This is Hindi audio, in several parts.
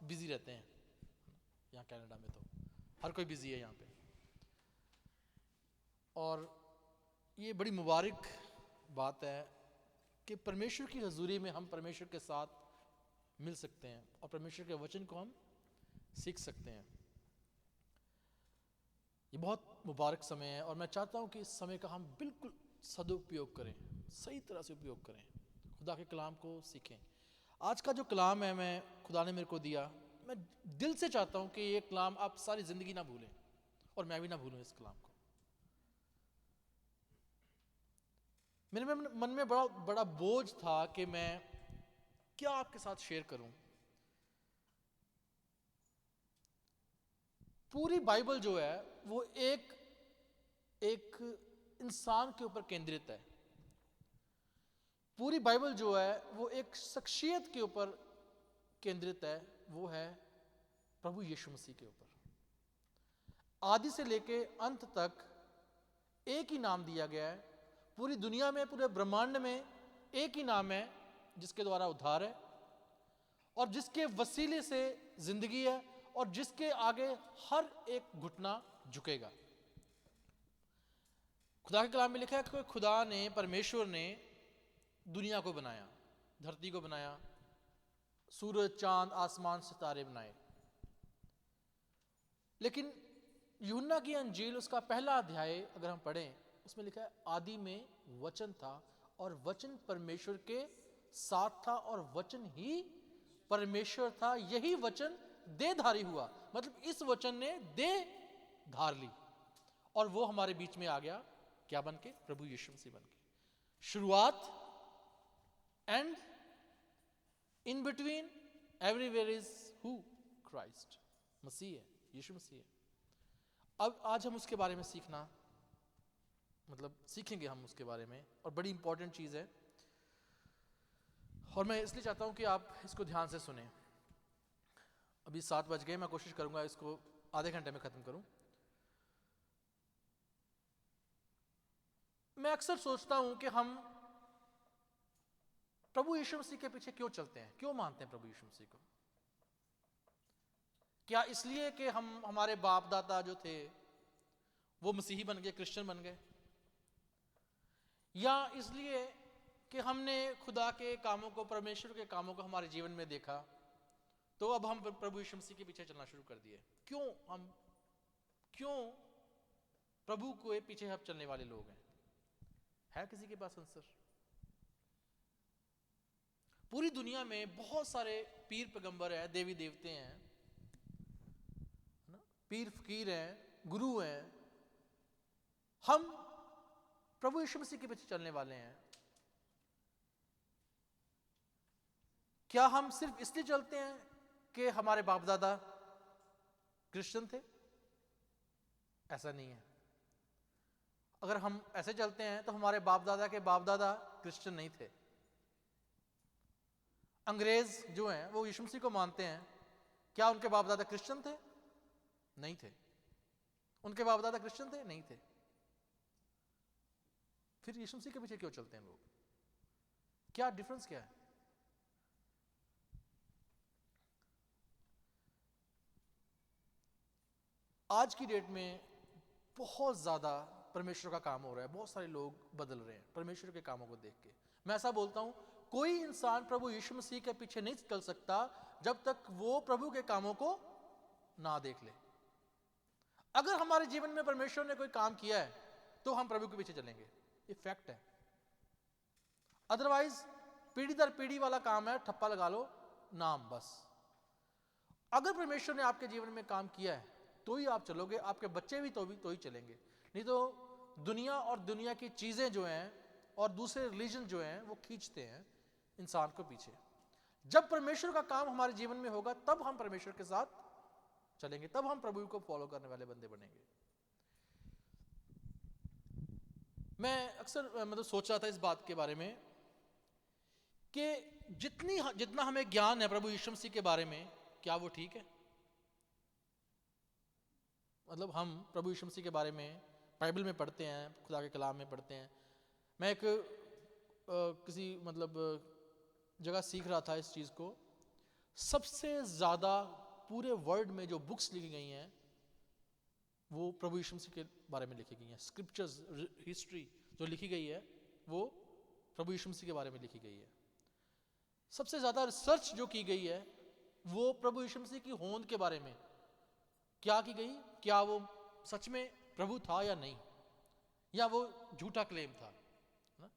बिजी रहते हैं यहाँ कनाडा में, तो हर कोई बिजी है यहाँ पे। और ये बड़ी मुबारक बात है कि परमेश्वर की हजूरी में हम परमेश्वर के साथ मिल सकते हैं और परमेश्वर के वचन को हम सीख सकते हैं। ये बहुत मुबारक समय है और मैं चाहता हूँ कि इस समय का हम बिल्कुल सदुपयोग करें, सही तरह से उपयोग करें, खुदा के कलाम को सीखें। आज का जो कलाम है मैं खुदा ने मेरे को दिया, मैं दिल से चाहता हूँ कि ये कलाम आप सारी ज़िंदगी ना भूलें और मैं भी ना भूलूं इस कलाम को। मेरे मन में बड़ा बड़ा बोझ था कि मैं क्या आपके साथ शेयर करूं। पूरी बाइबल जो है वो एक इंसान के ऊपर केंद्रित है। पूरी बाइबल जो है वो एक शख्सियत के ऊपर केंद्रित है, वो है प्रभु यीशु मसीह के ऊपर। आदि से लेके अंत तक एक ही नाम दिया गया है। पूरी दुनिया में, पूरे ब्रह्मांड में एक ही नाम है जिसके द्वारा उद्धार है और जिसके वसीले से जिंदगी है और जिसके आगे हर एक घुटना झुकेगा। खुदा के कलाम में लिखा है कि खुदा ने, परमेश्वर ने दुनिया को बनाया, धरती को बनाया, सूरज, चांद, आसमान, सितारे बनाए। लेकिन यूहन्ना की अंजील उसका पहला अध्याय अगर हम पढ़ें, उसमें लिखा है आदि में वचन था और वचन परमेश्वर के साथ था और वचन ही परमेश्वर था। यही वचन देहधारी हुआ, मतलब इस वचन ने देह धार ली और वो हमारे बीच में आ गया। क्या बन के? प्रभु यीशु मसीह बन के। शुरुआत, end, in between, everywhere is who? Christ, मसीह है, यीशु मसीह है। अब आज हम उसके बारे में सीखना, मतलब सीखेंगे हम उसके बारे में, और बड़ी इंपॉर्टेंट चीज है और मैं इसलिए चाहता हूं कि आप इसको ध्यान से सुने। अभी 7 बज गए, मैं कोशिश करूंगा इसको आधे घंटे में खत्म करूं। मैं अक्सर सोचता हूं कि हम प्रभु यीशु मसीह के पीछे क्यों चलते हैं, क्यों मानते हैं प्रभु यीशु मसीह को? क्या इसलिए कि हमारे बाप दादा जो थे वो मसीही बन गए, क्रिश्चियन बन गए, या इसलिए कि हमने खुदा के कामों को, परमेश्वर के कामों को हमारे जीवन में देखा तो अब हम प्रभु यीशु मसीह के पीछे चलना शुरू कर दिए? क्यों प्रभु के पीछे हम चलने वाले लोग हैं? है किसी के पास आंसर? पूरी दुनिया में बहुत सारे पीर पैगंबर हैं, देवी देवते हैं ना, पीर फकीर हैं, गुरु हैं। हम प्रभु यीशु मसीह के पीछे चलने वाले हैं। क्या हम सिर्फ इसलिए चलते हैं कि हमारे बाप दादा क्रिश्चियन थे? ऐसा नहीं है। अगर हम ऐसे चलते हैं तो हमारे बाप दादा के बाप दादा क्रिश्चियन नहीं थे। अंग्रेज जो हैं वो यीशु मसीह को मानते हैं, क्या उनके बाप दादा क्रिश्चियन थे? नहीं थे। उनके बाप दादा क्रिश्चियन थे? नहीं थे। फिर यीशु मसीह के पीछे क्यों चलते हैं लोग? क्या डिफरेंस क्या है? आज की डेट में बहुत ज्यादा परमेश्वर का काम हो रहा है, बहुत सारे लोग बदल रहे हैं परमेश्वर के कामों को देख के। मैं ऐसा बोलता हूं, कोई इंसान प्रभु यीशु मसीह के पीछे नहीं चल सकता जब तक वो प्रभु के कामों को ना देख ले। अगर हमारे जीवन में परमेश्वर ने कोई काम किया है तो हम प्रभु के पीछे चलेंगे, ये फैक्ट है। अदरवाइज पीढ़ी दर पीढ़ी वाला काम है, ठप्पा लगा लो, नाम बस। अगर परमेश्वर ने आपके जीवन में काम किया है तो ही आप चलोगे, आपके बच्चे भी तो ही चलेंगे। नहीं तो दुनिया और दुनिया की चीजें जो हैं और दूसरे रिलीजन जो हैं वो खींचते हैं इंसान को पीछे। जब परमेश्वर का काम हमारे जीवन में होगा तब हम परमेश्वर के साथ चलेंगे, तब हम प्रभु को फॉलो करने वाले बंदे बनेंगे। मैं अक्सर मतलब सोच रहा था इस बात के बारे में कि जितना हमें ज्ञान है प्रभु यीशु मसीह के बारे में, क्या वो ठीक है? मतलब हम प्रभु यीशु मसीह के बारे में बाइबल में पढ़ते हैं, खुदा के कलाम में पढ़ते हैं। मैं एक किसी मतलब जगह सीख रहा था इस चीज़ को, सबसे ज़्यादा पूरे वर्ल्ड में जो बुक्स लिखी गई हैं वो प्रभु यीशु मसीह के बारे में लिखी गई हैं। स्क्रिप्चर्स, हिस्ट्री जो लिखी गई है वो प्रभु यीशु मसीह के बारे में लिखी गई है। सबसे ज़्यादा रिसर्च जो की गई है वो प्रभु यीशु मसीह की होंद के बारे में क्या की गई, क्या वो सच में प्रभु था या नहीं, या वो झूठा क्लेम था ना?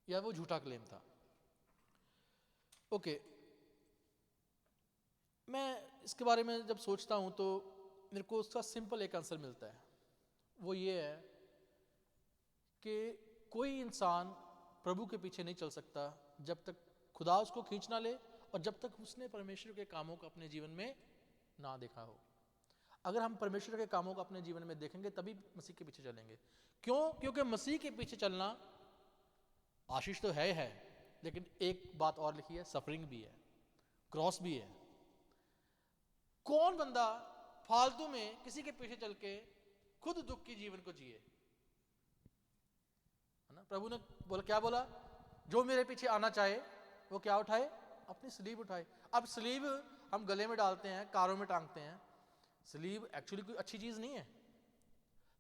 या वो झूठा क्लेम था। ओके, मैं इसके बारे में जब सोचता हूं तो मेरे को उसका सिंपल एक आंसर मिलता है। वो ये है कि कोई इंसान प्रभु के पीछे नहीं चल सकता जब तक खुदा उसको खींच ना ले और जब तक उसने परमेश्वर के कामों को अपने जीवन में ना देखा हो। अगर हम परमेश्वर के कामों को अपने जीवन में देखेंगे तभी मसीह के पीछे चलेंगे। क्यों? क्योंकि मसीह के पीछे चलना आशीष तो है, लेकिन एक बात और लिखी है, सफरिंग भी है, क्रॉस भी है। कौन बंदा फालतू में किसी के पीछे चल के खुद दुख की जीवन को जिए, है ना? प्रभु ने क्या बोला? जो मेरे पीछे आना चाहे वो क्या उठाए? अपनी सलीब उठाए। अब सलीब हम गले में डालते हैं, कारों में टांगते हैं। सलीब एक्चुअली कोई अच्छी चीज नहीं है।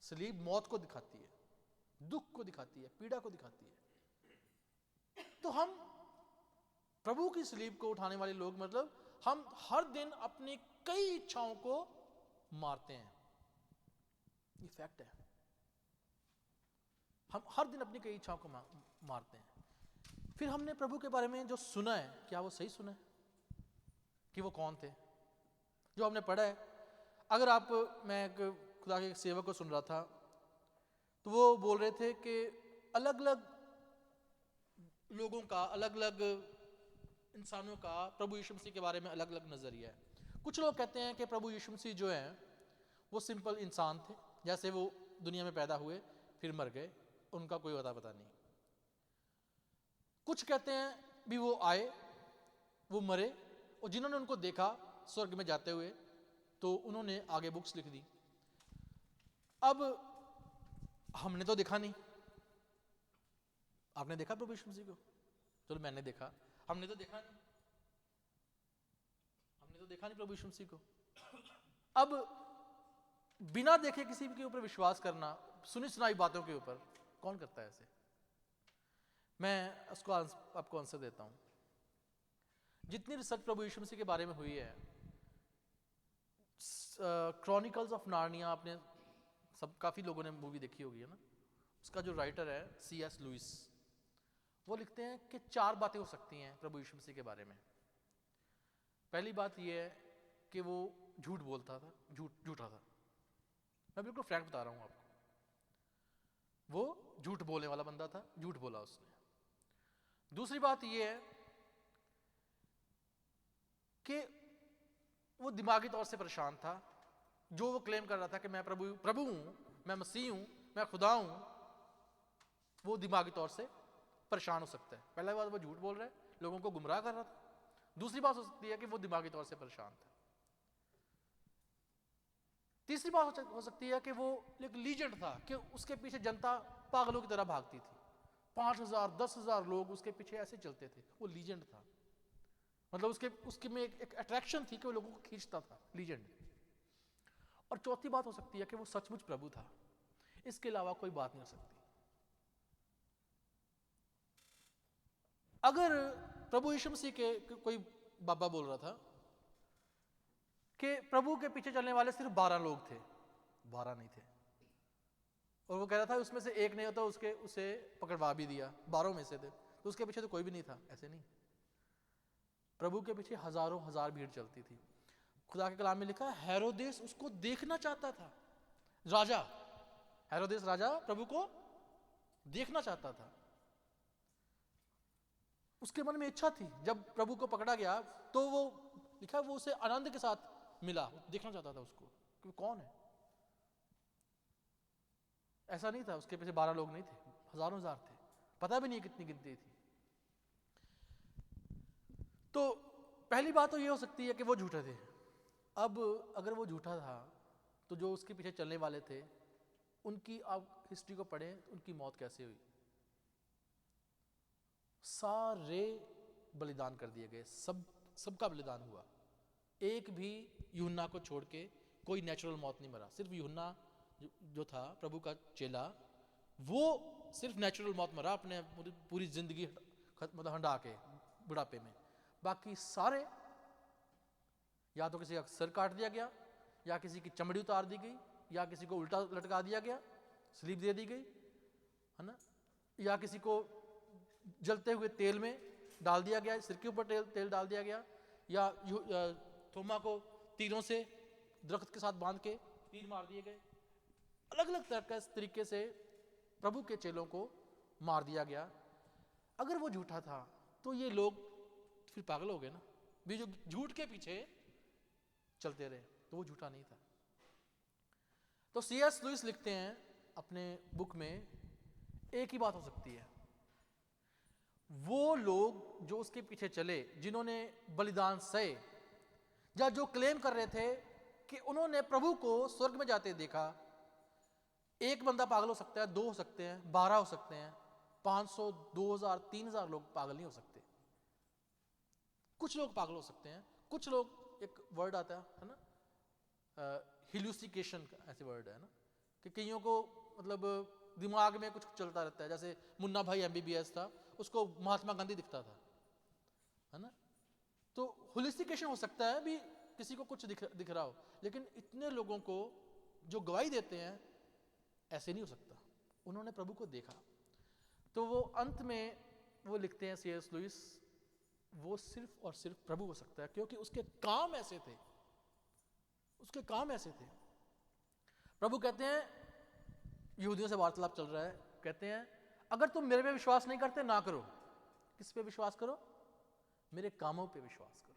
सलीब मौत को दिखाती है, दुख को दिखाती है, पीड़ा को दिखाती है। तो हम प्रभु की सलीब को उठाने वाले लोग, मतलब हम हर दिन अपनी कई इच्छाओं को मारते हैं। ये फैक्ट है। हम हर दिन अपनी कई इच्छाओं को मारते हैं। फिर हमने प्रभु के बारे में जो सुना है, क्या वो सही सुना है कि वो कौन थे? जो हमने पढ़ा है, अगर आप, मैं एक खुदा के सेवक को सुन रहा था तो वो बोल रहे थे कि अलग अलग लोगों का, अलग अलग इंसानों का प्रभु यीशु मसीह के बारे में अलग अलग नजरिया है। कुछ लोग कहते हैं कि प्रभु यीशु मसीह जो है वो सिंपल इंसान थे, जैसे वो दुनिया में पैदा हुए फिर मर गए, उनका कोई पता नहीं। कुछ कहते हैं भी वो आए, वो मरे, और जिन्होंने उनको देखा स्वर्ग में जाते हुए तो उन्होंने आगे बुक्स लिख दी। अब हमने तो देखा नहीं। आपने देखा प्रभु यीशु मसीह को? चलो मैंने देखा, हमने तो देखा नहीं। हमने तो देखा नहीं प्रभु यीशु मसीह को। अब बिना देखे किसी के ऊपर विश्वास करना, सुनी सुनाई बातों के ऊपर कौन करता है ऐसे? मैं उसको आपको आंसर देता हूं। जितनी रिसर्च प्रभु यीशु मसीह के बारे में हुई है, क्रॉनिकल्स ऑफ नार्निया, आपने सब काफी लोगों ने मूवी देखी होगी, है ना? उसका जो राइटर है C.S. लुइस, वो लिखते हैं कि 4 बातें हो सकती हैं प्रभु यीशु मसीह के बारे में। पहली बात यह है कि वो झूठ बोलता था, झूठा था। मैं बिल्कुल फ्रैंक बता रहा हूं आपको, वो झूठ बोलने वाला बंदा था, झूठ बोला उसने। दूसरी बात यह है कि वो दिमागी तौर से परेशान था। जो वो क्लेम कर रहा था कि मैं प्रभु हूं, मैं मसीह हूं, मैं खुदा हूं, वो दिमागी तौर से परेशान हो सकता है। पहला बात, वो झूठ बोल रहा है, लोगों को गुमराह कर रहा था। दूसरी बात हो सकती है कि वो दिमागी तौर से परेशान था। तीसरी बात हो सकती है कि वो एक लीजेंड था, कि उसके पीछे जनता पागलों की तरह भागती थी। 5,000 10,000 लोग उसके पीछे ऐसे चलते थे। वो लीजेंड था, मतलब उसके में एक अट्रैक्शन थी कि वो लोगों को खींचता था, लीजेंड। और चौथी बात हो सकती है कि वो सचमुच प्रभु था। इसके अलावा कोई बात नहीं हो सकती। अगर प्रभु यीशु मसीह के कोई बाबा बोल रहा था कि प्रभु के पीछे चलने वाले सिर्फ 12 लोग थे, 12 नहीं थे, और वो कह रहा था उसमें से एक नहीं होता, उसे पकड़वा भी दिया, 12 में से थे, तो उसके पीछे तो कोई भी नहीं था। ऐसे नहीं, प्रभु के पीछे हजारों हजार भीड़ चलती थी। खुदा के कलाम में लिखा है, हेरोदेस उसको देखना चाहता था। राजा हेरोदेस, राजा प्रभु को देखना चाहता था। उसके मन में इच्छा थी। जब प्रभु को पकड़ा गया तो वो लिखा, वो उसे आनंद के साथ मिला, देखना चाहता था उसको कि वो कौन है। ऐसा नहीं था उसके पीछे 12 लोग नहीं थे, हजारों हजार थे, पता भी नहीं कितनी गिनती थी। तो पहली बात तो ये हो सकती है कि वो झूठे थे। अब अगर वो झूठा था तो जो उसके पीछे चलने वाले थे, उनकी आप हिस्ट्री को पढ़ें, उनकी मौत कैसे हुई। सारे बलिदान कर दिए गए, सब सबका बलिदान हुआ, एक भी यूहन्ना को छोड़ के कोई नेचुरल मौत नहीं मरा। सिर्फ यूहन्ना जो था प्रभु का चेला, वो सिर्फ नेचुरल मौत मरा, अपने पूरी जिंदगी मतलब हंडा के बुढ़ापे में। बाकी सारे या तो किसी का सर काट दिया गया, या किसी की चमड़ी उतार दी गई, या किसी को उल्टा लटका दिया गया, स्लीप दे दी गई, है ना, या किसी को जलते हुए तेल में डाल दिया गया, सिर के ऊपर तेल डाल दिया गया, या थोमा को तीरों से दरख्त के साथ बांध के तीर मार दिए गए। अलग अलग तरीके से प्रभु के चेलों को मार दिया गया। अगर वो झूठा था तो ये लोग फिर पागल हो गए ना, भी जो झूठ के पीछे चलते रहे, तो वो झूठा नहीं था। तो C.S. लुइस लिखते हैं अपने बुक में, एक ही बात हो सकती है, वो लोग जो उसके पीछे चले, जिन्होंने बलिदान सहे, या जो क्लेम कर रहे थे कि उन्होंने प्रभु को स्वर्ग में जाते देखा। एक बंदा पागल हो सकता है, 2 हो सकते हैं, 12 हो सकते हैं, 500, 2000, 3000 लोग पागल नहीं हो सकते। कुछ लोग पागल हो सकते हैं, कुछ लोग, एक वर्ड आता है ना, हिलुसिकेशन का ऐसे वर्ड है ना, कि कईयों को मतलब दिमाग में कुछ चलता रहता है। जैसे मुन्ना भाई MBBS था, उसको महात्मा गांधी दिखता था, है ना। तो हुलिस्टिकेशन हो सकता है भी, किसी को कुछ दिख रहा हो, लेकिन इतने लोगों को जो गवाही देते हैं, ऐसे नहीं हो सकता। उन्होंने प्रभु को देखा। तो वो अंत में वो लिखते हैं C.S. लुइस, वो सिर्फ और सिर्फ प्रभु हो सकता है, क्योंकि उसके काम ऐसे थे, उसके काम ऐसे थे। प्रभु कहते हैं, यहूदियों से वार्तालाप चल रहा है, कहते हैं अगर तुम मेरे पे विश्वास नहीं करते ना करो। किस पे विश्वास करो? मेरे कामों पे विश्वास करो।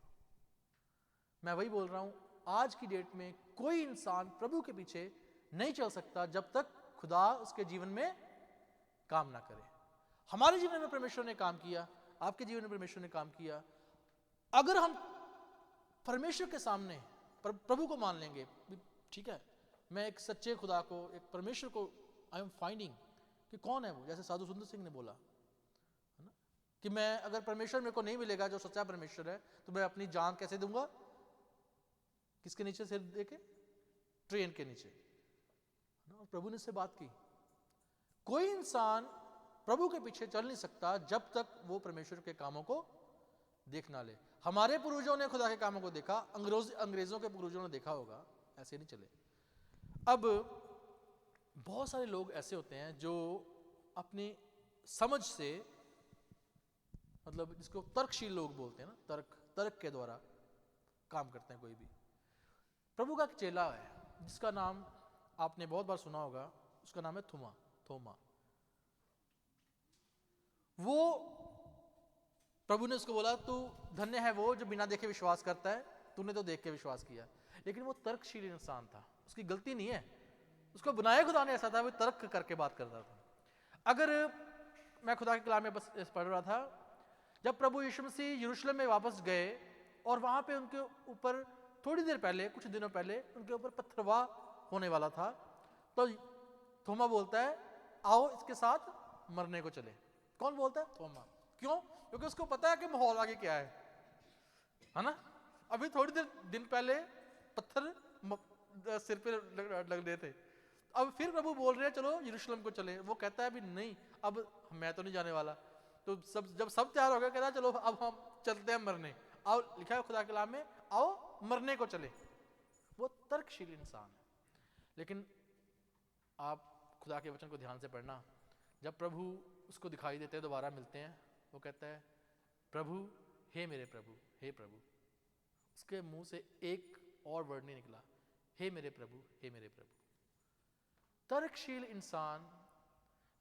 मैं वही बोल रहा हूं, आज की डेट में कोई इंसान प्रभु के पीछे नहीं चल सकता जब तक खुदा उसके जीवन में काम ना करे। हमारे जीवन में परमेश्वर ने काम किया, आपके जीवन में परमेश्वर ने काम किया। अगर हम परमेश्वर के सामने प्रभु को मान लेंगे, ठीक है, मैं एक सच्चे खुदा को, एक परमेश्वर को आई एम फाइंडिंग कि कौन है वो। जैसे साधु सुंदर सिंह ने बोला है ना, कि मैं अगर परमेश्वर मेरे को नहीं मिलेगा जो सच्चा परमेश्वर है, तो मैं अपनी जान कैसे दूंगा? किसके नीचे सिर देके? ट्रेन के नीचे। और प्रभु ने इससे बात की, कोई इंसान प्रभु के पीछे चल नहीं सकता जब तक वो परमेश्वर के कामों को देख ना ले। हमारे पूर्वजों ने खुदा के कामों को देखा, अंग्रेजों के पूर्वजों ने देखा होगा, ऐसे नहीं चले। अब बहुत सारे लोग ऐसे होते हैं जो अपनी समझ से, मतलब जिसको तर्कशील लोग बोलते हैं ना, तर्क के द्वारा काम करते हैं। कोई भी प्रभु का एक चेला है जिसका नाम आपने बहुत बार सुना होगा, उसका नाम है थोमा। वो प्रभु ने उसको बोला, तू धन्य है वो जो बिना देखे विश्वास करता है, तूने तो देख के विश्वास किया। लेकिन वो तर्कशील इंसान था, उसकी गलती नहीं है, उसको बनाया खुदा ने ऐसा था, वो तर्क करके बात करता था। अगर मैं खुदा के कलाम में बस पढ़ रहा था, जब प्रभु यीशु मसीह यरूशलेम में वापस गए और वहां पे उनके ऊपर थोड़ी देर पहले, कुछ दिनों पहले उनके ऊपर पत्थरवाह होने वाला था, तो थोमा बोलता है, आओ इसके साथ मरने को चले। कौन बोलता है? थोमा। क्यों? क्योंकि उसको पता है कि माहौल आगे क्या है ना। अभी थोड़ी देर दिन पहले पत्थर सिर पे लग रहे थे, अब फिर प्रभु बोल रहे हैं चलो यरूशलेम को चले। वो कहता है अभी नहीं, अब मैं तो नहीं जाने वाला। तो जब सब तैयार हो गया, कहता है चलो अब हम चलते हैं मरने। आओ, लिखा है खुदा के कलाम में, आओ मरने को चले। वो तर्कशील इंसान है। लेकिन आप खुदा के वचन को ध्यान से पढ़ना, जब प्रभु उसको दिखाई देते हैं, दोबारा मिलते हैं, वो कहता है प्रभु, हे मेरे प्रभु, हे प्रभु। उसके मुंह से एक और वर्ड नहीं निकला, हे मेरे प्रभु, हे मेरे प्रभु। तर्कशील इंसान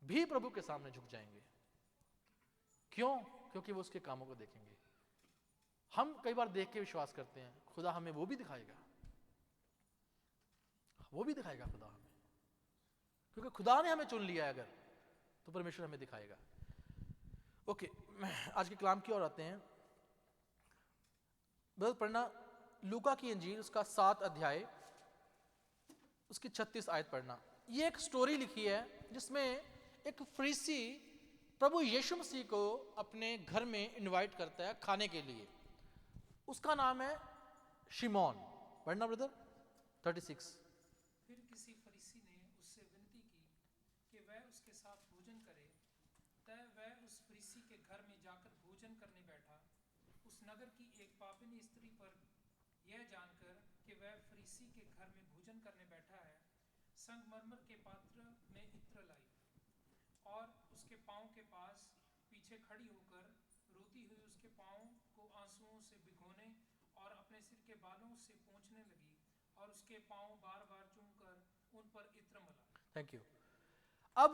भी प्रभु के सामने झुक जाएंगे। क्यों? क्योंकि वो उसके कामों को देखेंगे। हम कई बार देख के विश्वास करते हैं, खुदा हमें वो भी दिखाएगा, वो भी दिखाएगा खुदा हमें, क्योंकि खुदा ने हमें चुन लिया है अगर, तो परमेश्वर हमें दिखाएगा। ओके, आज के कलाम की ओर आते हैं। बस पढ़ना लूका की इंजील, उसका 7 अध्याय, उसकी 36 आयत पढ़ना। ये एक स्टोरी लिखी है जिसमें एक फरीसी प्रभु यीशु मसीह को अपने घर में इनवाइट करता है खाने के लिए। उसका नाम है शिमोन। पढ़ना ब्रदर 36। फिर किसी फरीसी ने उससे विनती की कि वह उसके साथ भोजन करे। तब वह उस फरीसी के घर में जाकर भोजन करने बैठा। उस नगर की एक पापिनी स्त्री पर यह जानकर कि वह फरीसी के घर में भोजन करने बैठा है, संगमरमर के पात्र में इत्र लाई और उसके पाँव के पास पीछे खड़ी होकर रोती हुई उसके पाँव को आंसुओं से भिगोने और अपने सिर के बालों से पोंछने लगी और उसके पाँव बार बार चूमकर उन पर इत्र मला। Thank you. अब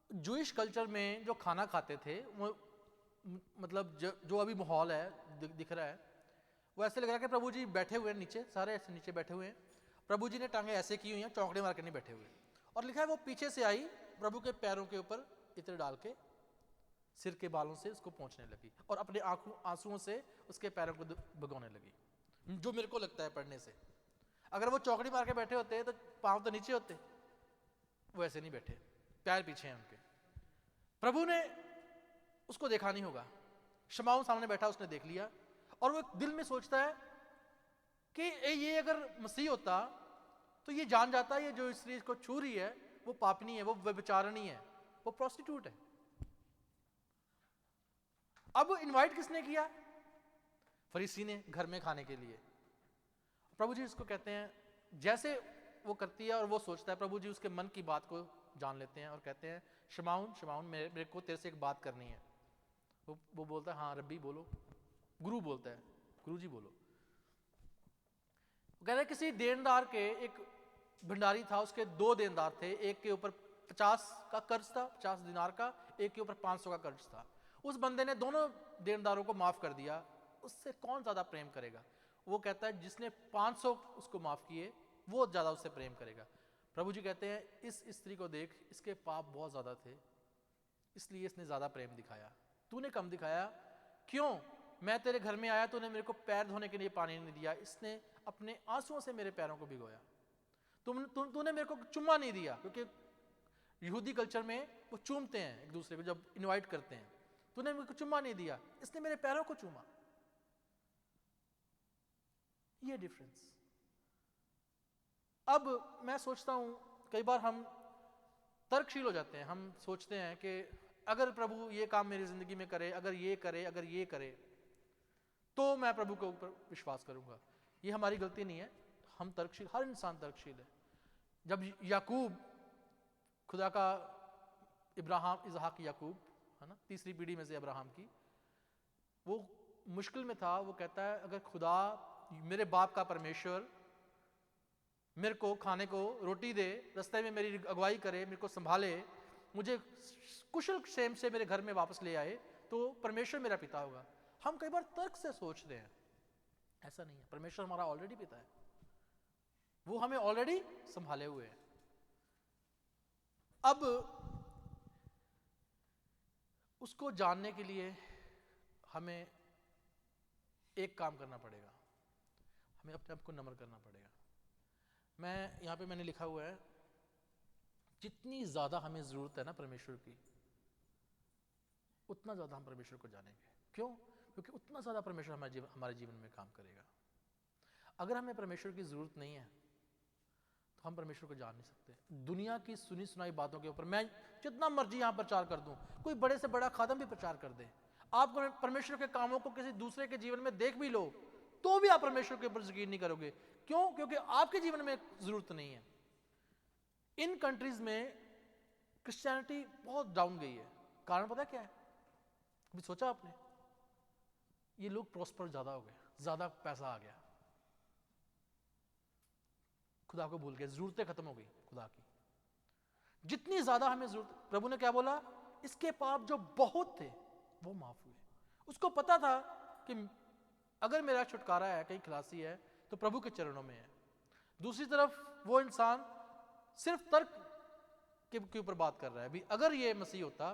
जूइश कल्चर में जो खाना खाते थे वो मतलब जो अभी माहौल है दिख रहा है, वो ऐसे लग रहा है कि प्रभु जी बैठे हुए हैं नीचे, सारे ऐसे नीचे बैठे हुए हैं, प्रभु जी ने टांगे ऐसे की हुई हैं, चौकड़े मार के नहीं बैठे हुए, और लिखा है वो पीछे से आई, प्रभु के पैरों के ऊपर इत्र डाल के सिर के बालों से उसको पोंछने लगी और अपने आंसुओं से उसके पैरों को भिगोने लगी। जो मेरे को लगता है पढ़ने से, अगर वो चौकड़ी मार के बैठे होते तो पांव तो नीचे होते, वो ऐसे नहीं बैठे, पैर पीछे हैं उनके। प्रभु ने उसको देखा नहीं होगा, शमाउन सामने बैठा, उसने देख लिया और वो दिल में सोचता है कि ये अगर मसीह होता तो ये जान जाता, ये जो स्त्री को छू रही है वो पापनी है, वो व्यभिचारिणी है, वो प्रोस्टिट्यूट है। अब इनवाइट किसने किया? फरीसी ने, घर में खाने के लिए। प्रभु जी इसको कहते हैं, जैसे वो करती है और वो सोचता है, प्रभु जी उसके मन की बात को जान लेते हैं और कहते हैं शमाउन शमाउन मेरे को तेरे से एक बात करनी है। वो बोलता है हाँ रब्बी बोलो, गुरु बोलता है गुरु जी बोलो। कहते हैं किसी देनदार के, एक भंडारी था, उसके 2 देनदार थे, एक के ऊपर 50 का कर्ज था, 50 दिनार का, एक के ऊपर 500 का कर्ज था। उस बंदे ने दोनों देनदारों को माफ कर दिया। उससे कौन ज्यादा प्रेम करेगा? वो कहता है जिसने 500 उसको माफ किए वो ज्यादा उससे प्रेम करेगा। प्रभु जी कहते हैं इस स्त्री को देख, इसके पाप बहुत ज्यादा थे, इसलिए इसने ज्यादा प्रेम दिखाया, तूने कम दिखाया। क्यों? मैं तेरे घर में आया, तूने मेरे को पैर धोने के लिए पानी नहीं दिया, इसने अपने आंसुओं से मेरे पैरों को भिगोया। तूने मेरे को चुम्मा नहीं दिया, क्योंकि यहूदी कल्चर में वो चूमते हैं एक दूसरे को जब इनवाइट करते हैं। तूने मेरे को चुम्मा नहीं दिया, इसने मेरे पैरों को चूमा। ये डिफरेंस। अब मैं सोचता हूं कई बार हम तर्कशील हो जाते हैं, हम सोचते हैं कि अगर प्रभु ये काम मेरी जिंदगी में करे, अगर ये करे, अगर ये करे, तो मैं प्रभु के ऊपर विश्वास करूंगा। ये हमारी गलती नहीं है, हम तर्कशील, हर इंसान तर्कशील है। जब याकूब, खुदा का इब्राहिम, इसहाक, याकूब है ना, तीसरी पीढ़ी में से अब्राहम की, वो मुश्किल में था, वो कहता है अगर खुदा मेरे बाप का परमेश्वर मेरे को खाने को रोटी दे, रास्ते में मेरी अगुवाई करे, मेरे को संभाले, मुझे कुशल क्षेम से मेरे घर में वापस ले आए, तो परमेश्वर मेरा पिता होगा। हम कई बार तर्क से सोचते हैं, ऐसा नहीं है। परमेश्वर हमारा ऑलरेडी पिता है, वो हमें ऑलरेडी संभाले हुए हैं। अब उसको जानने के लिए हमें एक काम करना पड़ेगा, हमें अपने आप को नम्र करना पड़ेगा। मैं यहाँ पे मैंने लिखा हुआ है, जितनी ज़्यादा हमें ज़रूरत है ना परमेश्वर की, उतना ज़्यादा हम परमेश्वर को जानेंगे। क्यों? क्योंकि उतना ज़्यादा परमेश्वर हमारे जीवन में काम करेगा। अगर हमें परमेश्वर की ज़रूरत नहीं है तो हम परमेश्वर को जान नहीं सकते। दुनिया की सुनी सुनाई बातों के ऊपर मैं जितना मर्जी यहाँ प्रचार कर दूँ, कोई बड़े से बड़ा खादम भी प्रचार कर दे, आप परमेश्वर के कामों को किसी दूसरे के जीवन में देख भी लो तो भी आप परमेश्वर के ऊपर यकीन नहीं करोगे। क्यों? क्योंकि आपके जीवन में जरूरत नहीं है। इन कंट्रीज में क्रिश्चियनिटी बहुत डाउन गई है। कारण पता क्या है? कभी सोचा आपने? ये लोग प्रॉस्पर ज्यादा हो गए, ज्यादा पैसा आ गया, खुदा को भूल गए, जरूरतें खत्म हो गई खुदा की। जितनी ज्यादा हमें जरूरत, प्रभु ने क्या बोला? इसके पाप जो बहुत थे वो माफ हुए। उसको पता था कि अगर मेरा छुटकारा है, कहीं खलासी है, तो प्रभु के चरणों में है। दूसरी तरफ वो इंसान सिर्फ तर्क के ऊपर बात कर रहा है, भी अगर ये मसीह होता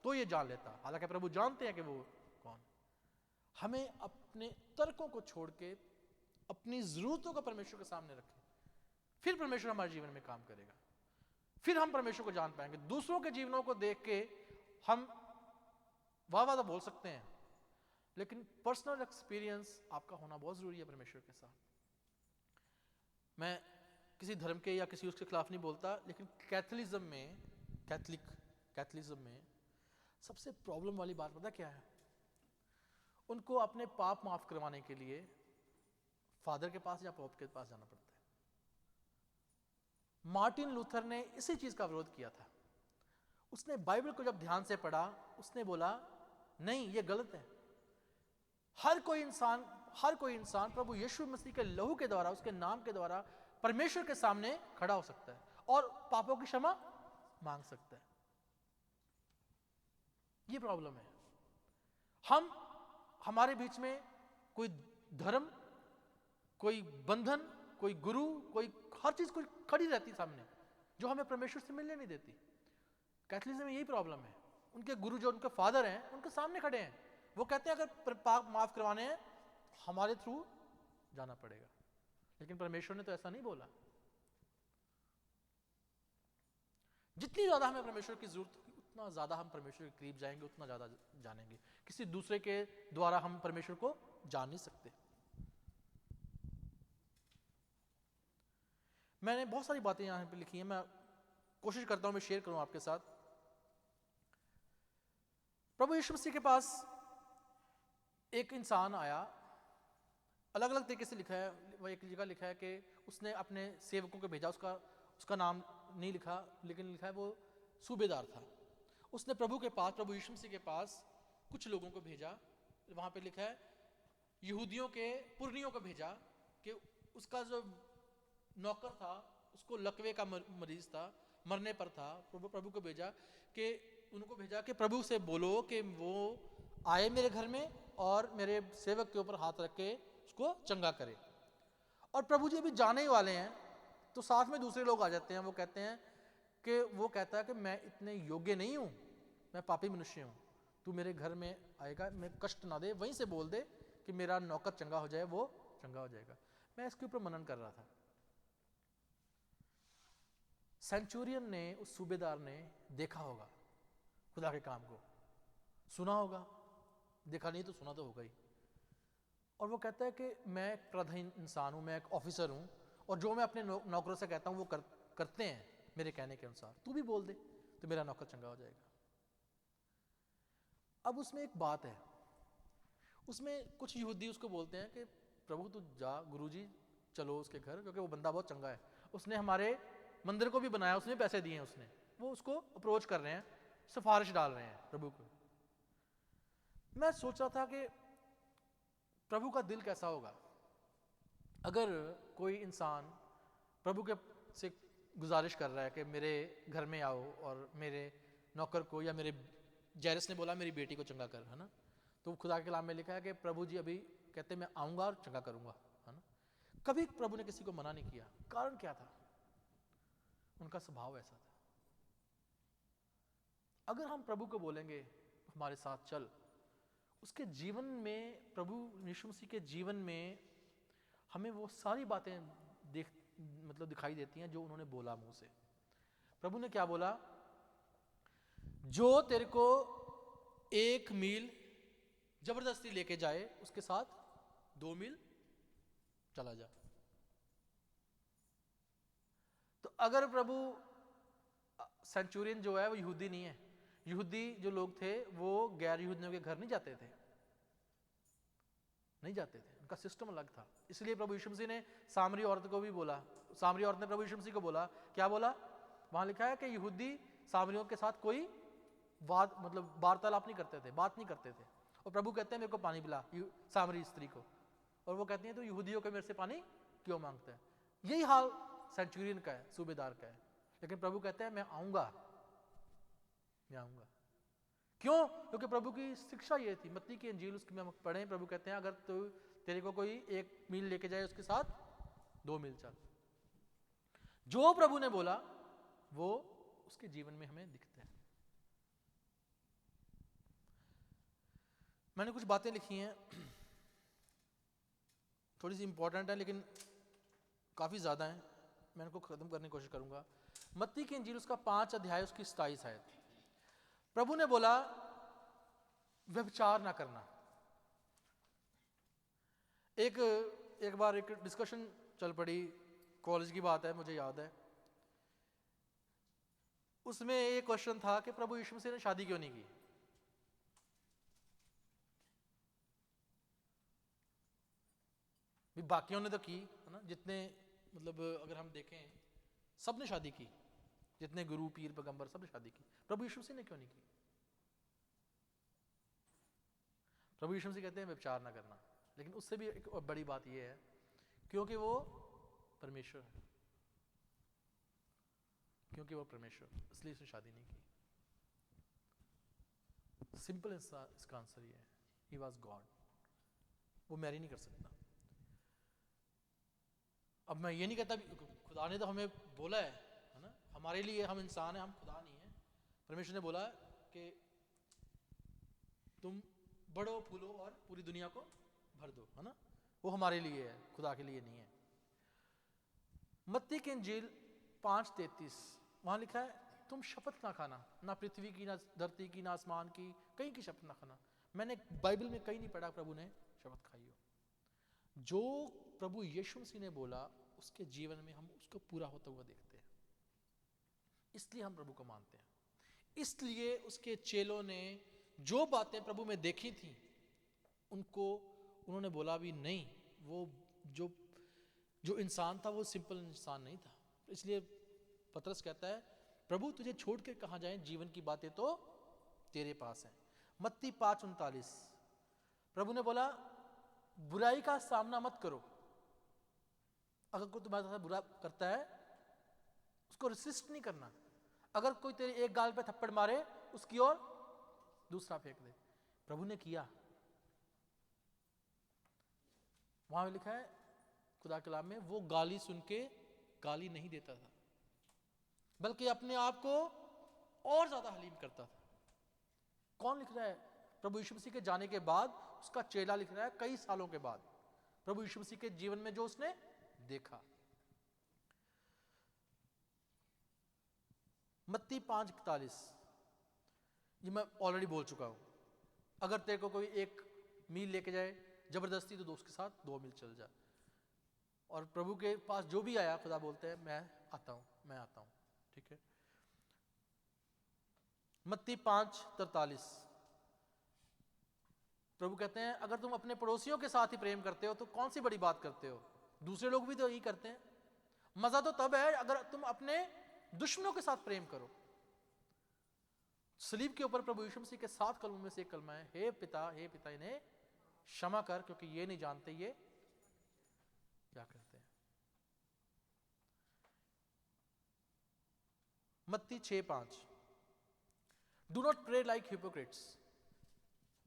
तो ये जान लेता। हालांकि प्रभु जानते हैं कि वो कौन। हमें अपने तर्कों को छोड़ के अपनी जरूरतों को परमेश्वर के सामने रखें, फिर परमेश्वर हमारे जीवन में काम करेगा, फिर हम परमेश्वर को जान पाएंगे। दूसरों के जीवनों को देख के हम वाह वाह तो बोल सकते हैं, लेकिन पर्सनल एक्सपीरियंस आपका होना बहुत ज़रूरी है परमेश्वर के साथ। मैं किसी धर्म के या किसी उसके खिलाफ नहीं बोलता, लेकिन कैथलिज्म में सबसे प्रॉब्लम वाली बात पता क्या है? उनको अपने पाप माफ करवाने के लिए फादर के पास या पोप के पास जाना पड़ता है। मार्टिन लूथर ने इसी चीज का विरोध किया था। उसने बाइबल को जब ध्यान से पढ़ा, उसने बोला नहीं, ये गलत है। हर कोई इंसान प्रभु यीशु मसीह के लहू के द्वारा, उसके नाम के द्वारा परमेश्वर के सामने खड़ा हो सकता है और पापों की क्षमा मांग सकता है। ये प्रॉब्लम है। हमारे बीच में कोई धर्म, कोई बंधन, कोई गुरु, कोई हर चीज कोई खड़ी रहती सामने जो हमें परमेश्वर से मिलने नहीं देती। कैथलिज्म में यही प्रॉब्लम है। उनके गुरु जो उनके फादर हैं, उनके सामने खड़े हैं, वो कहते हैं अगर पाप माफ करवाने हैं हमारे थ्रू जाना पड़ेगा। लेकिन परमेश्वर ने तो ऐसा नहीं बोला। जितनी ज्यादा हमें परमेश्वर की जरूरत होगी उतना ज्यादा हम परमेश्वर के करीब जाएंगे, उतना ज्यादा जानेंगे। किसी दूसरे के द्वारा हम परमेश्वर को जान नहीं सकते। मैंने बहुत सारी बातें यहां पे लिखी हैं, मैं कोशिश करता हूं मैं शेयर करूं आपके साथ। प्रभु यीशु मसीह के पास एक इंसान आया, अलग अलग तरीके से लिखा है। वह एक जगह लिखा है कि उसने अपने सेवकों को भेजा, उसका नाम नहीं लिखा, लेकिन लिखा है वो सूबेदार था। उसने प्रभु यीशु मसीह के पास कुछ लोगों को भेजा। वहां पे लिखा है यहूदियों के पुरनियों को भेजा कि उसका जो नौकर था उसको लकवे का मरीज था, मरने पर था। प्रभु को भेजा कि उनको भेजा कि प्रभु से बोलो कि वो आए मेरे घर में और मेरे सेवक के ऊपर हाथ रख के उसको चंगा करे। और प्रभु जी अभी जाने ही वाले हैं तो साथ में दूसरे लोग आ जाते हैं। वो कहता है कि मैं इतने योग्य नहीं हूं, मैं पापी मनुष्य हूं, तू मेरे घर में आएगा, मैं कष्ट ना दे, वहीं से बोल दे कि मेरा नौकर चंगा हो जाए, वो चंगा हो जाएगा। मैं इसके ऊपर मनन कर रहा था। सेंचुरियन ने, उस सूबेदार ने देखा होगा खुदा के काम को, सुना होगा, देखा नहीं तो सुना तो होगा ही। और वो कहता है कि मैं एक प्रधान इंसान हूं, मैं एक ऑफिसर हूं, और जो मैं अपने नौकरों से कहता हूं वो करते हैं मेरे कहने के अनुसार। तू भी बोल दे तो मेरा नौकर चंगा हो जाएगा। अब उसमें एक बात है, उसमें कुछ यहूदी उसको बोलते हैं कि प्रभु तू जा, गुरुजी चलो उसके घर, क्योंकि वो बंदा बहुत चंगा है, उसने हमारे मंदिर को भी बनाया, उसने पैसे दिए हैं उसने। वो उसको अप्रोच कर रहे हैं, सिफारिश डाल रहे हैं प्रभु को। मैं सोच रहा था कि प्रभु का दिल कैसा होगा अगर कोई इंसान प्रभु के से गुजारिश कर रहा है कि मेरे घर में आओ और मेरे नौकर को, या मेरे जैरस ने बोला मेरी बेटी को चंगा कर, है ना। तो खुदा के कलाम में लिखा है कि प्रभु जी अभी कहते मैं आऊंगा और चंगा करूंगा, है ना। कभी प्रभु ने किसी को मना नहीं किया। कारण क्या था? उनका स्वभाव ऐसा था। अगर हम प्रभु को बोलेंगे हमारे साथ चल, उसके जीवन में, प्रभु यीशु मसीह के जीवन में हमें वो सारी बातें दिखाई देती हैं जो उन्होंने बोला मुंह से। प्रभु ने क्या बोला? जो तेरे को 1 मील जबरदस्ती लेके जाए उसके साथ 2 मील चला जा। तो अगर प्रभु, सेंचुरियन जो है वो यहूदी नहीं है, यहूदी जो लोग थे वो गैर यहूदियों के घर नहीं जाते थे, उनका सिस्टम अलग था। इसलिए प्रभु यीशु मसीह ने सामरी औरत को भी बोला, सामरी औरत ने प्रभु यीशु मसीह को बोला, क्या बोला? वहां लिखा है कि यहूदी सामरियों के साथ कोई वार्तालाप नहीं करते थे, बात नहीं करते थे। और प्रभु कहते हैं मेरे को पानी पिला, सामरी स्त्री को, और वो कहती है तो यहूदियों को मेरे से पानी क्यों मांगते हैं? यही हाल सेंचुरियन का है, सूबेदार का है। लेकिन प्रभु कहते हैं मैं आऊंगा। क्यों? क्योंकि प्रभु की शिक्षा ये थी। मत्ती की इंजील उसकी में पढ़े, प्रभु कहते हैं अगर तेरे को कोई 1 मील लेके जाए उसके साथ 2 मील चल। जो प्रभु ने बोला वो उसके जीवन में हमें दिखता है। मैंने कुछ बातें लिखी हैं, थोड़ी सी इंपॉर्टेंट है लेकिन काफी ज्यादा है, मैं इनको खत्म करने की कोशिश करूंगा। मत्ती की इंजील उसका 5 अध्याय उसकी 27 आयत। प्रभु ने बोला व्यभिचार ना करना। एक बार एक डिस्कशन चल पड़ी, कॉलेज की बात है, मुझे याद है। उसमें एक क्वेश्चन था कि प्रभु यीशु मसीह ने शादी क्यों नहीं की। बाकियों ने तो की है ना, जितने मतलब अगर हम देखें सब ने शादी की, जितने गुरु पीर पैगंबर सब ने शादी की, प्रभु यीशु मसीह ने क्यों नहीं की? प्रभु यीशु मसीह कहते हैं व्यभिचार ना करना, लेकिन उससे भी एक बड़ी बात यह है क्योंकि वो परमेश्वर है, क्योंकि वो परमेश्वर, इसलिए उसने शादी नहीं की। सिंपल इसका आंसर ये है, ही वॉज गॉड, वो मैरी नहीं कर सकता। अब मैं ये नहीं कहता खुदा ने तो हमें बोला है ना, हमारे लिए हम इंसान हैं, हम खुदा नहीं है। परमेश्वर ने बोला कि तुम बढ़ो फूलो और पूरी दुनिया को भर दो, है ना, वो हमारे लिए है, खुदा के लिए नहीं है। मत्ती की इंजील 5:33 वहां लिखा है तुम शपथ ना खाना, ना पृथ्वी की, ना धरती की, ना आसमान की, कहीं की शपथ ना खाना। मैंने बाइबल में कहीं नहीं पढ़ा प्रभु ने शपथ खाई हो। जो प्रभु यीशु मसीह ने बोला उसके जीवन में हम उसको पूरा होता हुआ देखते हैं, इसलिए हम प्रभु को मानते हैं। इसलिए उसके चेलों ने जो बातें प्रभु में देखी थी उनको उन्होंने बोला भी नहीं, वो जो इंसान था वो सिंपल इंसान नहीं था। इसलिए पतरस कहता है प्रभु तुझे छोड़ के कहां जाएं, जीवन की बातें तो तेरे पास हैं। मत्ती 5:39 प्रभु ने बोला बुराई का सामना मत करो, अगर कोई तुम्हारे साथ बुरा करता है उसको रेसिस्ट नहीं करना, अगर कोई तेरे एक गाल पे थप्पड़ मारे उसकी ओर दूसरा फेंक दे। प्रभु ने किया, वहां लिखा है खुदा कलाम में, वो गाली सुन के गाली नहीं देता था बल्कि अपने आप को और ज्यादा हलीम करता था। कौन लिख रहा है? प्रभु यीशु मसीह के जाने के बाद उसका चेला लिख रहा है, कई सालों के बाद प्रभु यीशु मसीह के जीवन में जो उसने देखा। मत्ती 5:41 ये मैं ऑलरेडी बोल चुका हूं, अगर तेरे को कोई 1 मील लेके जाए जबरदस्ती तो दोस्त के साथ 2 मील चल जा। और प्रभु के पास जो भी आया खुदा बोलते हैं मैं आता हूं, मैं आता हूं, ठीक है। मत्ती 5:43 प्रभु कहते हैं अगर तुम अपने पड़ोसियों के साथ ही प्रेम करते हो तो कौन सी बड़ी बात करते हो, दूसरे लोग भी तो यही करते हैं। मजा तो तब है अगर तुम अपने दुश्मनों के साथ प्रेम करो। सलीब के ऊपर प्रभु यीशु मसीह के 7 कलमों में से एक कलमा है, हे पिता इन्हें क्षमा कर क्योंकि ये नहीं जानते ये क्या करते हैं। मत्ती 6:5 do not pray like hypocrites,